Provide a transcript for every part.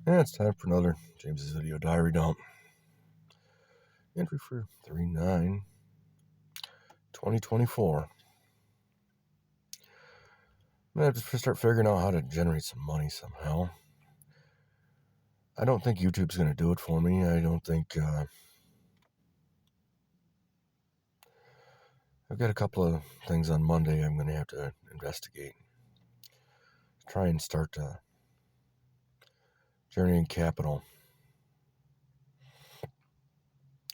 And it's time for another James's Video Diary Dump. Entry for 3/9/2024. I'm going to have to start figuring out how to generate some money somehow. I don't think YouTube's going to do it for me. I don't think... I've got a couple of things on Monday I'm going to have to investigate. Try and start generating capital.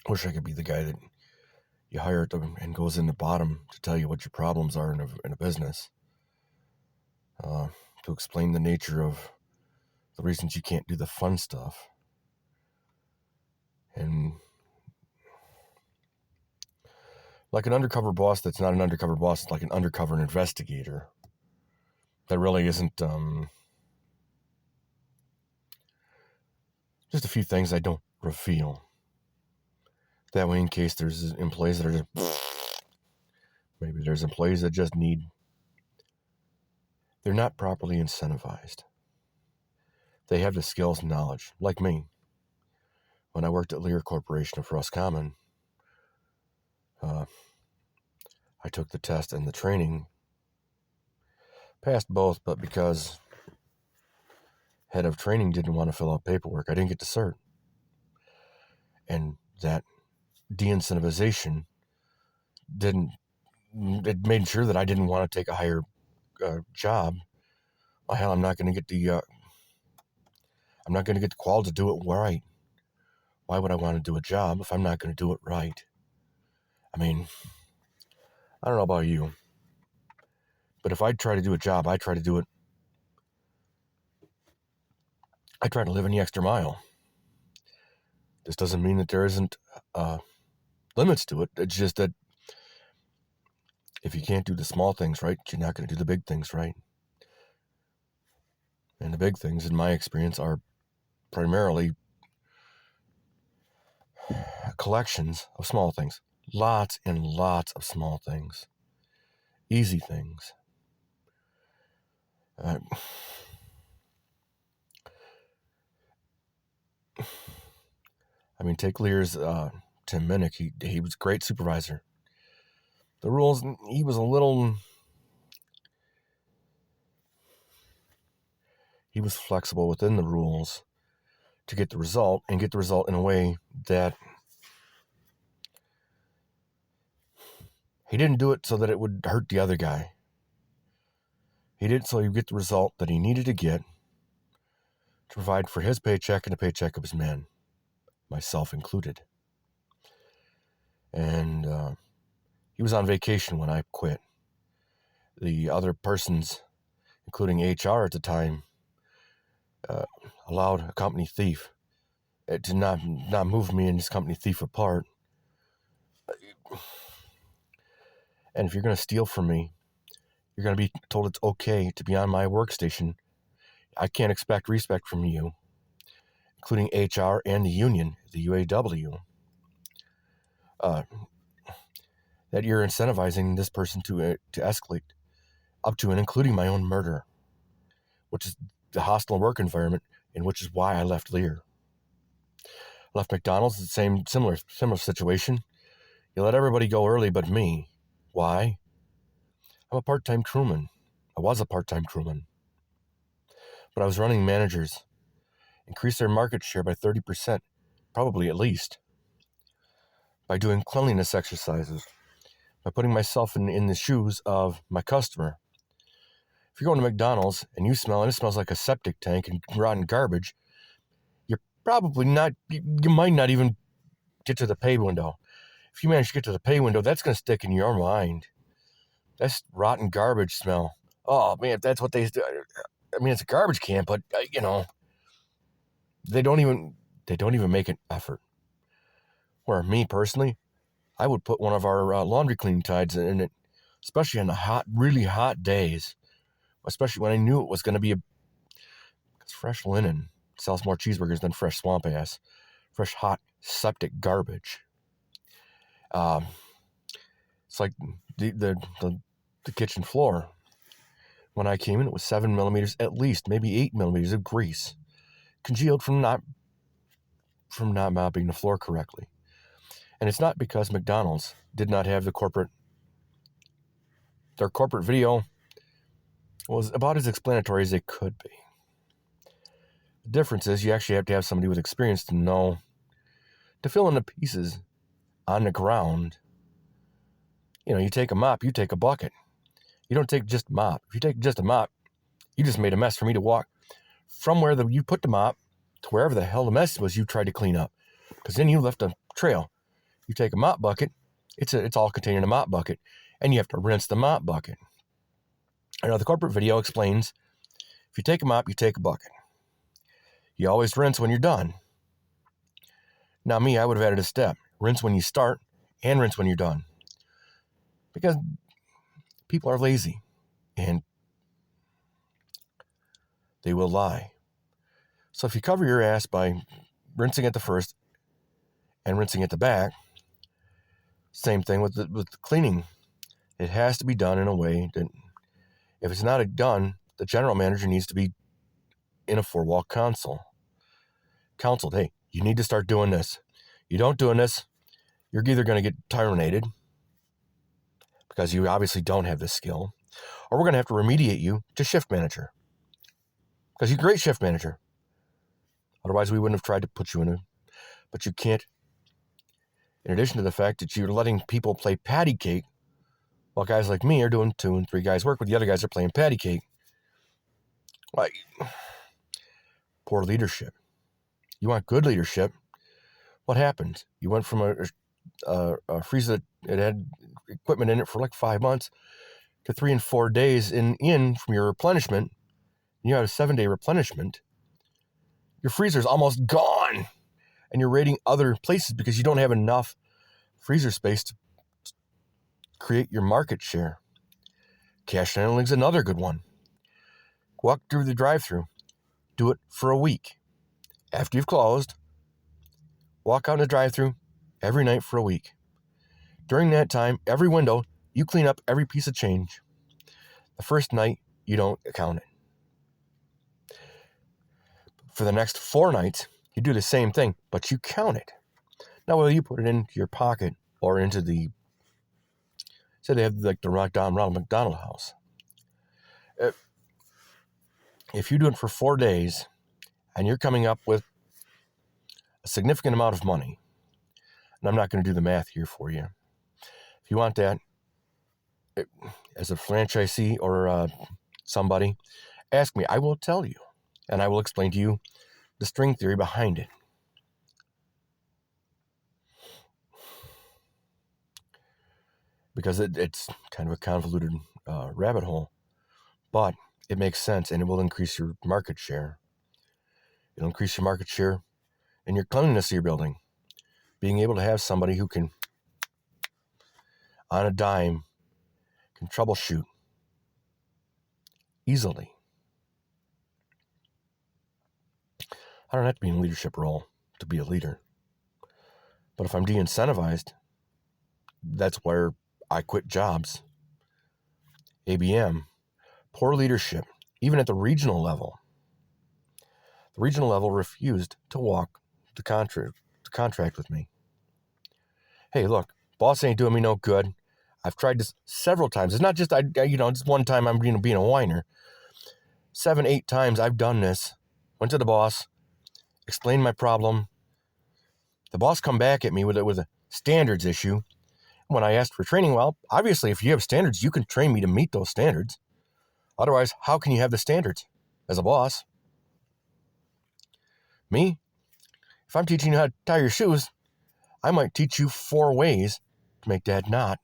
Wish I could be the guy that you hire at the, and goes in the bottom to tell you what your problems are in a business. To explain the nature of the reasons you can't do the fun stuff. And like an undercover boss that's not an undercover boss, it's like an undercover investigator. That really isn't... just a few things I don't reveal. That way, in case there's employees that are just... maybe there's employees that just need... they're not properly incentivized. They have the skills and knowledge, like me. When I worked at Lear Corporation of Roscommon, I took the test and the training. Passed both, but because head of training didn't want to fill out paperwork, I didn't get the cert. And that de-incentivization it made sure that I didn't want to take a higher job. Well, hell, I'm not going to get the qual to do it right. Why would I want to do a job if I'm not going to do it right? I mean, I don't know about you, but if I try to do a job, I try to do it. I try to live in the extra mile. This doesn't mean that there isn't limits to it. It's just that if you can't do the small things right, you're not going to do the big things right. And the big things, in my experience, are primarily collections of small things. Lots and lots of small things. Easy things. I mean, take Lear's Tim Minnick. He was a great supervisor. The rules, he was flexible within the rules to get the result, and get the result in a way that he didn't do it so that it would hurt the other guy. He did it so he'd get the result that he needed to get to provide for his paycheck and the paycheck of his men, myself included. And he was on vacation when I quit. The other persons, including HR at the time, allowed a company thief to not move me and this company thief apart. And if you're going to steal from me, you're going to be told it's okay to be on my workstation. I can't expect respect from you, including HR and the union, the UAW, that you're incentivizing this person to escalate up to and including my own murder, which is the hostile work environment, and which is why I left Lear. I left McDonald's, the similar situation. You let everybody go early but me. Why? I'm a part-time crewman. I was a part-time crewman. But I was running managers. Increase their market share by 30%, probably at least. By doing cleanliness exercises. By putting myself in the shoes of my customer. If you're going to McDonald's and you smell, and it smells like a septic tank and rotten garbage, you're probably not, you might not even get to the pay window. If you manage to get to the pay window, that's going to stick in your mind. That's rotten garbage smell. Oh, man, if that's what they do. I mean, it's a garbage can, but, they don't even make an effort. Where me, personally, I would put one of our laundry cleaning tides in it, especially on the really hot days, especially when I knew it was going to be because fresh linen sells more cheeseburgers than fresh swamp ass, fresh, hot, septic garbage. It's like the kitchen floor. When I came in, it was 7 millimeters, at least, maybe 8 millimeters of grease congealed from not mopping the floor correctly. And it's not because McDonald's did not have their corporate video was about as explanatory as it could be. The difference is you actually have to have somebody with experience to fill in the pieces on the ground. You take a mop, you take a bucket. You don't take just a mop. If you take just a mop, you just made a mess for me to walk from where you put the mop to wherever the hell the mess was you tried to clean up. Because then you left a trail. You take a mop bucket, it's all contained in a mop bucket, and you have to rinse the mop bucket. Now, the corporate video explains, if you take a mop, you take a bucket. You always rinse when you're done. Now, me, I would have added a step. Rinse when you start and rinse when you're done. Because people are lazy and they will lie. So if you cover your ass by rinsing at the first and rinsing at the back, same thing with the cleaning. It has to be done in a way that if it's not done, the general manager needs to be in a four-wall counsel. Counseled, hey, you need to start doing this. You don't doing this, you're either going to get terminated because you obviously don't have this skill, or we're going to have to remediate you to shift manager because you're a great shift manager. Otherwise, we wouldn't have tried to put you in but you can't. In addition to the fact that you're letting people play patty cake while guys like me are doing 2 and 3 guys work, with the other guys are playing patty cake. Like, poor leadership. You want good leadership. What happened? You went from a freezer that had equipment in it for like 5 months to 3 and 4 days in from your replenishment. You had a 7-day replenishment. Your freezer's almost gone. And you're raiding other places because you don't have enough freezer space to create your market share. Cash handling's another good one. Walk through the drive-thru. Do it for a week. After you've closed, walk out in the drive-thru every night for a week. During that time, every window, you clean up every piece of change. The first night, you don't count it. For the next 4 nights, you do the same thing, but you count it. Now, whether you put it into your pocket or into say they have like the Ronald McDonald House. If you do it for 4 days and you're coming up with a significant amount of money, and I'm not going to do the math here for you. If you want that, as a franchisee or somebody, ask me. I will tell you, and I will explain to you the string theory behind it. Because it's kind of a convoluted rabbit hole, but it makes sense, and it will increase your market share. It'll increase your market share and your cleanliness of your building. Being able to have somebody who can, on a dime, can troubleshoot easily. I don't have to be in a leadership role to be a leader. But if I'm de-incentivized, that's where I quit jobs. ABM, poor leadership, even at the regional level. The regional level refused to walk the contract with me. Hey, look, boss ain't doing me no good. I've tried this several times. It's not just just one time I'm being a whiner. 7, 8 times I've done this. Went to the boss, explained my problem. The boss come back at me with a standards issue. When I asked for training, well, obviously, if you have standards, you can train me to meet those standards. Otherwise, how can you have the standards as a boss? Me? If I'm teaching you how to tie your shoes, I might teach you 4 ways to make that knot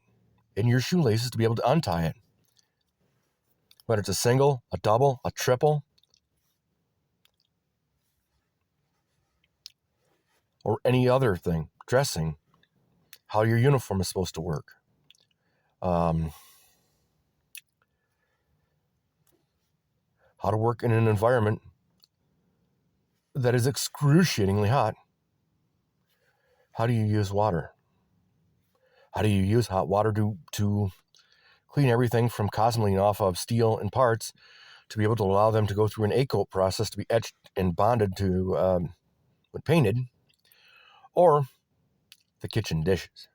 in your shoelaces to be able to untie it. Whether it's a single, a double, a triple, or any other thing, dressing, how your uniform is supposed to work. How to work in an environment that is excruciatingly hot. How do you use water? How do you use hot water to clean everything from cosmoline off of steel and parts to be able to allow them to go through an A-coat process to be etched and bonded to with painted, or the kitchen dishes.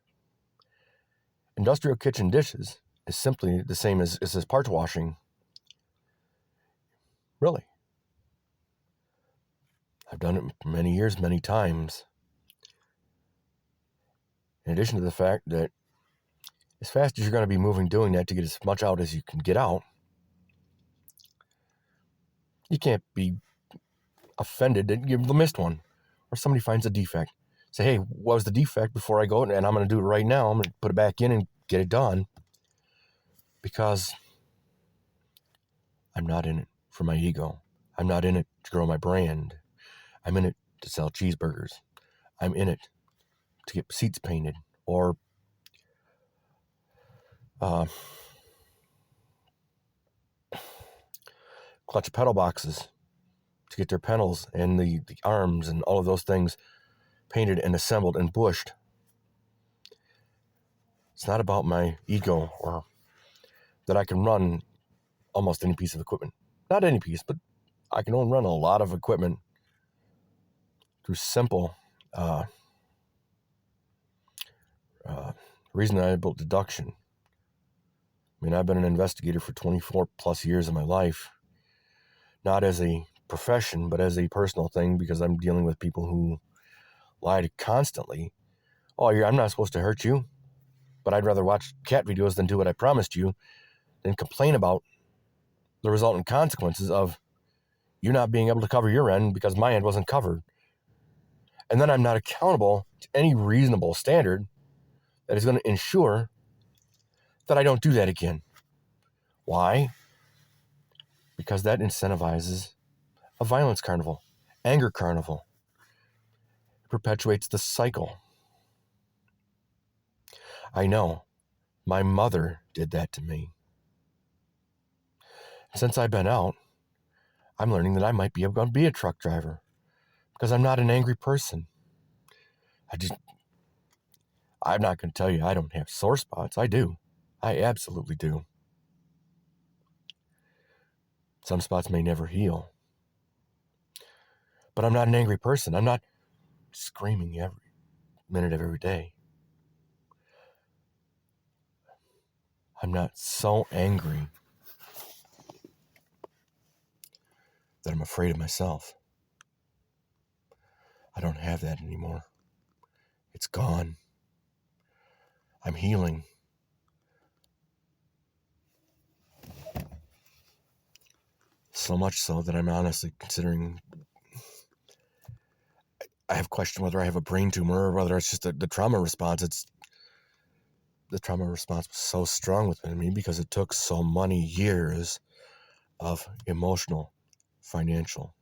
Industrial kitchen dishes is simply the same as parts washing. Really. I've done it many years, many times. In addition to the fact that as fast as you're going to be moving doing that to get as much out as you can get out, you can't be offended that you missed one or somebody finds a defect. Say, hey, what was the defect before I go? And I'm going to do it right now. I'm going to put it back in and get it done because I'm not in it for my ego. I'm not in it to grow my brand. I'm in it to sell cheeseburgers. I'm in it to get seats painted or clutch pedal boxes to get their pedals and the arms and all of those things painted and assembled and bushed. It's not about my ego or that I can run almost any piece of equipment. Not any piece, but I can only run a lot of equipment through simple reasonable deduction. I mean, I've been an investigator for 24 plus years of my life, not as a profession, but as a personal thing, because I'm dealing with people who lie constantly. Oh, I'm not supposed to hurt you, but I'd rather watch cat videos than do what I promised you, than complain about the resultant consequences of you not being able to cover your end because my end wasn't covered. And then I'm not accountable to any reasonable standard that is going to ensure that I don't do that again. Why? Because that incentivizes a violence carnival, anger carnival. It perpetuates the cycle. I know my mother did that to me. Since I've been out, I'm learning that I might be able to be a truck driver because I'm not an angry person. I'm not going to tell you I don't have sore spots. I do. I absolutely do. Some spots may never heal. But I'm not an angry person. I'm not screaming every minute of every day. I'm not so angry that I'm afraid of myself. I don't have that anymore. It's gone. I'm healing. So much so that I'm honestly considering, I have questioned whether I have a brain tumor or whether it's just the trauma response. The trauma response was so strong within me because it took so many years of emotional, financial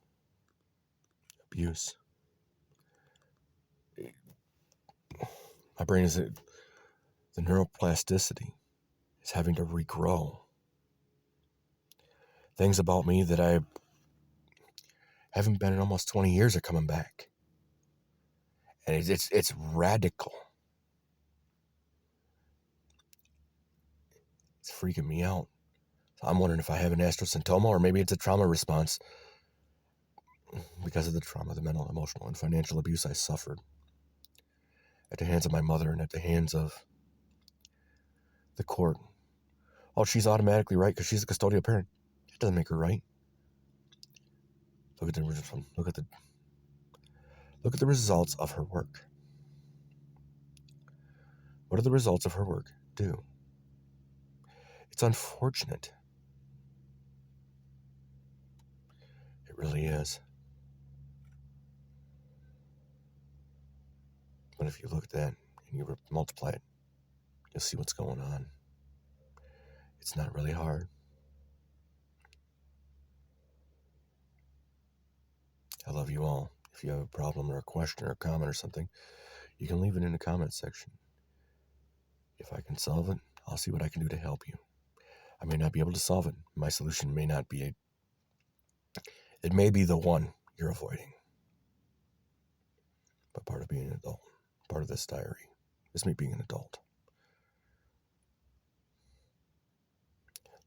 abuse. My brain is, the neuroplasticity is having to regrow. Things about me that I haven't been in almost 20 years are coming back. And it's radical. It's freaking me out. So I'm wondering if I have an astrocytoma or maybe it's a trauma response because of the trauma, the mental, emotional, and financial abuse I suffered at the hands of my mother and at the hands of the court. Oh, she's automatically right because she's a custodial parent. It doesn't make her right. Look at the results of her work. What do the results of her work do? It's unfortunate. It really is. But if you look at that and you multiply it, you'll see what's going on. It's not really hard. I love you all. If you have a problem or a question or a comment or something, you can leave it in the comment section. If I can solve it, I'll see what I can do to help you. I may not be able to solve it. My solution may not be it may be the one you're avoiding. But part of being an adult, part of this diary, is me being an adult.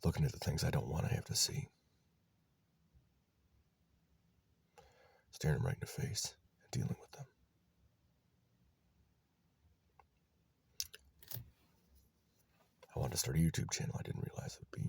Looking at the things I don't want to have to see. staring them right in the face and dealing with them. I wanted to start a YouTube channel. I didn't realize it would be